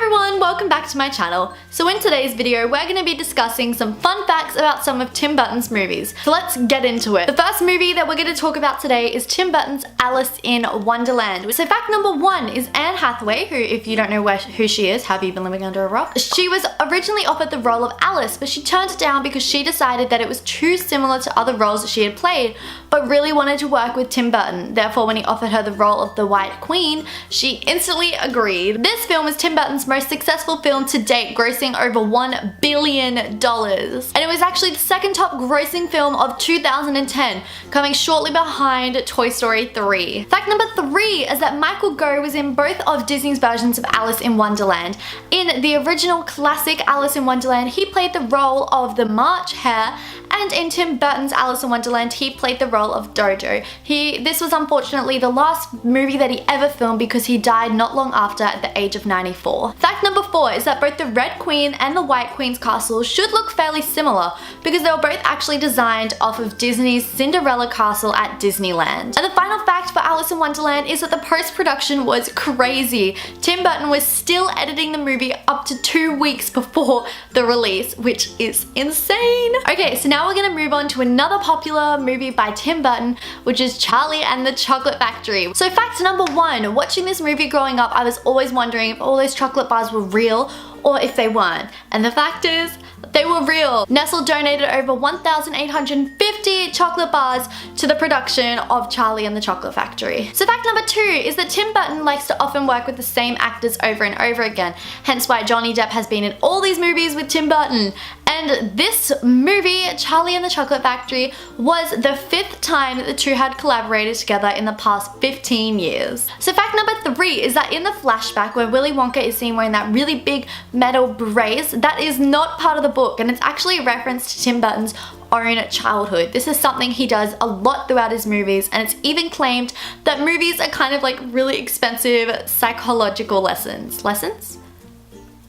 everyone, welcome back to my channel. So in today's video, we're going to be discussing some fun facts about some of Tim Burton's movies. So let's get into it. The first movie that we're going to talk about today is Tim Burton's Alice in Wonderland. So fact number one is Anne Hathaway, who, if you don't know who she is, have you been living under a rock? She was originally offered the role of Alice, but she turned it down because she decided that it was too similar to other roles that she had played, but really wanted to work with Tim Burton. Therefore, when he offered her the role of the White Queen, she instantly agreed. This film is Tim Burton's most successful film to date, grossing over $1 billion. And it was actually the second top grossing film of 2010, coming shortly behind Toy Story 3. Fact number three is that Michael Gough was in both of Disney's versions of Alice in Wonderland. In the original classic Alice in Wonderland, he played the role of the March Hare, and in Tim Burton's Alice in Wonderland, he played the role of Dodo. This was unfortunately the last movie that he ever filmed because he died not long after at the age of 94. Fact number four is that both the Red Queen and the White Queen's castle should look fairly similar because they were both actually designed off of Disney's Cinderella castle at Disneyland. And the final fact for Alice in Wonderland is that the post-production was crazy. Tim Burton was still editing the movie up to 2 weeks before the release, which is insane. Okay, so now we're gonna move on to another popular movie by Tim Burton, which is Charlie and the Chocolate Factory. So fact number one, watching this movie growing up, I was always wondering if all those chocolate bars were real or if they weren't. And the fact is, they were real. Nestle donated over 1,850 chocolate bars to the production of Charlie and the Chocolate Factory. So fact number two is that Tim Burton likes to often work with the same actors over and over again, hence why Johnny Depp has been in all these movies with Tim Burton. And this movie, Charlie and the Chocolate Factory, was the 5th time that the two had collaborated together in the past 15 years. So fact number three is that in the flashback where Willy Wonka is seen wearing that really big metal brace, that is not part of the book, and it's actually a reference to Tim Burton's own childhood. This is something he does a lot throughout his movies, and it's even claimed that movies are kind of like really expensive psychological lessons. Lessons?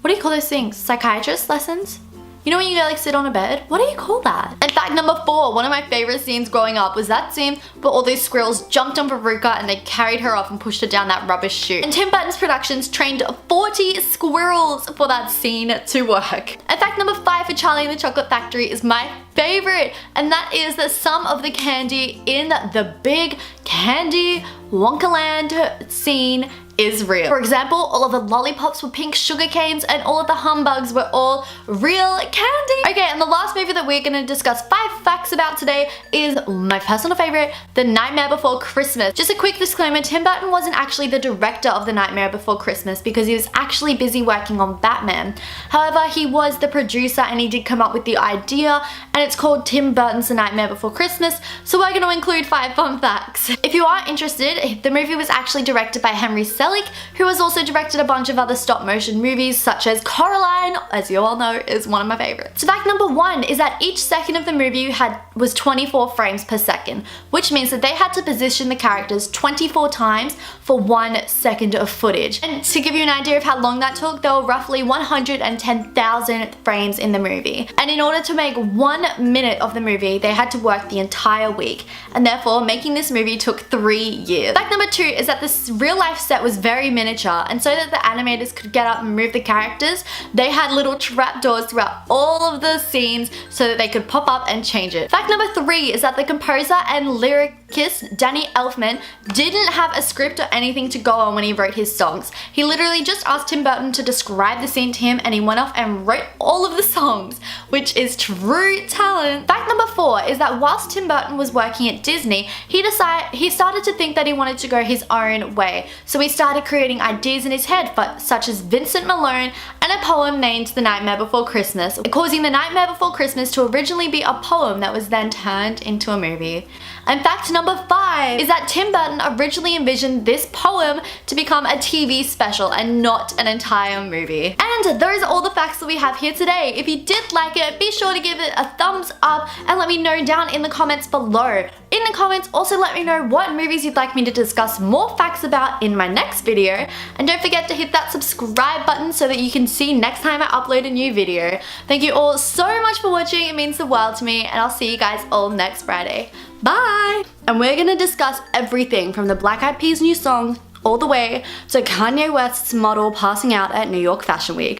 What do you call those things? Psychiatrist lessons? You know when you go like sit on a bed? What do you call that? And fact number four, one of my favorite scenes growing up was that scene where all these squirrels jumped on Veruca and they carried her off and pushed her down that rubbish chute. And Tim Burton's productions trained 40 squirrels for that scene to work. And fact number five for Charlie and the Chocolate Factory is my favorite, and that is that some of the candy in the big candy Wonkaland scene is real. For example, all of the lollipops were pink sugar canes and all of the humbugs were all real candy. Okay, and the last movie that we're gonna discuss 5 facts about today is my personal favorite, The Nightmare Before Christmas. Just a quick disclaimer, Tim Burton wasn't actually the director of The Nightmare Before Christmas because he was actually busy working on Batman. However, he was the producer and he did come up with the idea, and it's called Tim Burton's The Nightmare Before Christmas, so we're gonna include 5 fun facts. If you are interested, the movie was actually directed by Henry Selick, who has also directed a bunch of other stop motion movies such as Coraline, as you all know, is one of my favorites. So fact number one is that each second of the movie was 24 frames per second, which means that they had to position the characters 24 times for 1 second of footage. And to give you an idea of how long that took, there were roughly 110,000 frames in the movie. And in order to make 1 minute of the movie, they had to work the entire week, and therefore making this movie took 3 years. Fact number two is that this real life set was very miniature, and so that the animators could get up and move the characters, they had little trapdoors throughout all of the scenes so that they could pop up and change it. Fact number three is that the composer and lyricist Danny Elfman didn't have a script or anything to go on when he wrote his songs. He literally just asked Tim Burton to describe the scene to him, and he went off and wrote all of the songs, which is true talent. Fact number four is that whilst Tim Burton was working at Disney, he started to think that he wanted to go his own way. So he started creating ideas in his head, such as Vincent Malone and a poem named The Nightmare Before Christmas, causing The Nightmare Before Christmas to originally be a poem that was then turned into a movie. And fact number five is that Tim Burton originally envisioned this poem to become a TV special and not an entire movie. And those are all the facts that we have here today. If you did like it, be sure to give it a thumbs up and let me know down in the comments below. In the comments, also let me know what movies you'd like me to discuss more facts about in my next video. And don't forget to hit that subscribe button so that you can see next time I upload a new video. Thank you all so much for watching, it means the world to me, and I'll see you guys all next Friday. Bye! And we're gonna discuss everything from the Black Eyed Peas' new song all the way to Kanye West's model passing out at New York Fashion Week.